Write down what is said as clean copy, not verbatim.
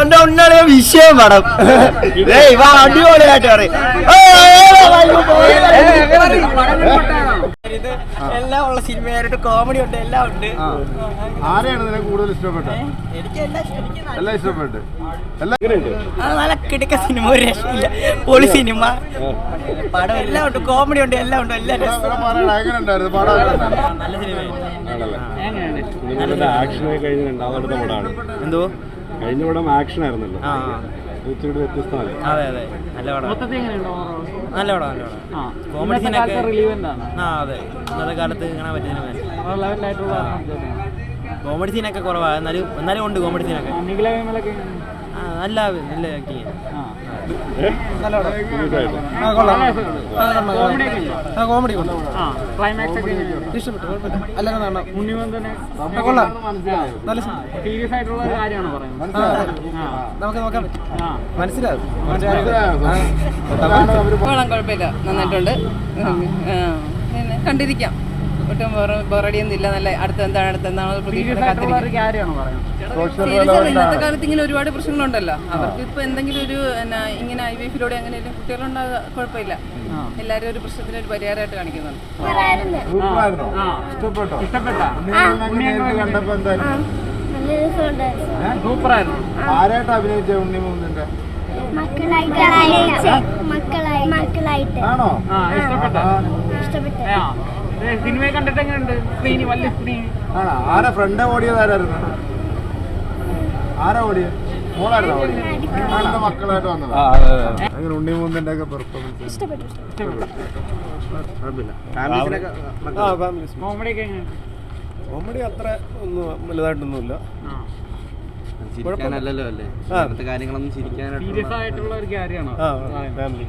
ഒന്നാണ് വിഷയം പടം. അടിപൊളിയായിട്ട് പറയും. എല്ലാം ഉള്ള സിനിമയായിട്ട് കോമഡി ഉണ്ട്, എല്ലാം ഉണ്ട്. ആരെയാണ് നിനക്ക് കൂടുതൽ ഇഷ്ടപ്പെട്ടത്? എനിക്ക് എല്ലാം ഇഷ്ടപ്പെട്ടു. നല്ല കിടക്ക സിനിമ, ഒരു രക്ഷയില്ല. പൊളി സിനിമ, പടം എല്ലാം ഉണ്ട്, കോമഡി ഉണ്ട്, എല്ലാം ഉണ്ട്, എല്ലാം നല്ല സിനിമ. ആക്ഷനൊക്കെ കഴിഞ്ഞ രണ്ടാമത്തെ പടമാണ്. എന്തോ കഴിഞ്ഞ പടം ആക്ഷൻ ആയിരുന്നല്ലോ, ഇച്ചിരി വ്യത്യസ്തമല്ല. അതെ അതെ, നല്ല പടം, നല്ല പടം, നല്ല പടം. കോമഡി സീനൊക്കെ അതെ, ഇന്നത്തെ കാലത്ത് കാണാൻ പറ്റിയ കോമഡി സീനൊക്കെ കുറവാണ്, എന്നാലും ഉണ്ട് കോമഡി സീനൊക്കെ. നല്ല നല്ല ആക്ടിങ്. കോമഡി ഇഷ്ടപ്പെട്ടു, നമുക്ക് നോക്കാം, മനസ്സിലാവും. കുഴപ്പമില്ല, നന്നായിട്ടുണ്ട്. പിന്നെ കണ്ടിരിക്കാം, ഒട്ടും ബോറടിയൊന്നുമില്ല. നല്ല അടുത്തെന്താണോ ഇന്നത്തെ കാലത്ത് ഇങ്ങനെ ഒരുപാട് പ്രശ്നങ്ങളുണ്ടല്ലോ. അവർക്ക് ഇപ്പൊ എന്തെങ്കിലും ഒരു ഇങ്ങനെ IVF-ലൂടെ അങ്ങനെ കുട്ടികളുണ്ടാകുക കുഴപ്പമില്ല. എല്ലാരും ഒരു പ്രശ്നത്തിന് ഒരു പരിഹാരമായിട്ട് കാണിക്കുന്നുണ്ട്. ആരായിട്ട് അഭിനയിച്ച ഉണ്ണിമൂന്നിന്റെ ആണോ? സിനിമയെ കണ്ടിട്ട് എങ്ങനെയുണ്ട്? സ്ക്രീന് വലിയ സ്ക്രീൻ ആണോ? ആരാ ഫ്രണ്ട് ഓടിയത്? ആരായിരുന്നു? ആരാ ഓടിയത്? മോളായിരുന്നോ ഓടിയത്? മക്കളായിട്ട് വന്നതാ. അങ്ങനെ ഉണ്ണിമൂന്നിന്റെ ഒക്കെ പെർഫോമൻസ് കോമഡി അത്ര ഒന്നും വലുതായിട്ടൊന്നുമില്ല. ചിരിക്കാനല്ലല്ലോ അല്ലേ, കാര്യങ്ങളൊന്നും ചിരിക്കാനായിട്ട് സീരിയസ് ആയിട്ടുള്ള ഒരു കാര്യമാണോ? ഫാമിലി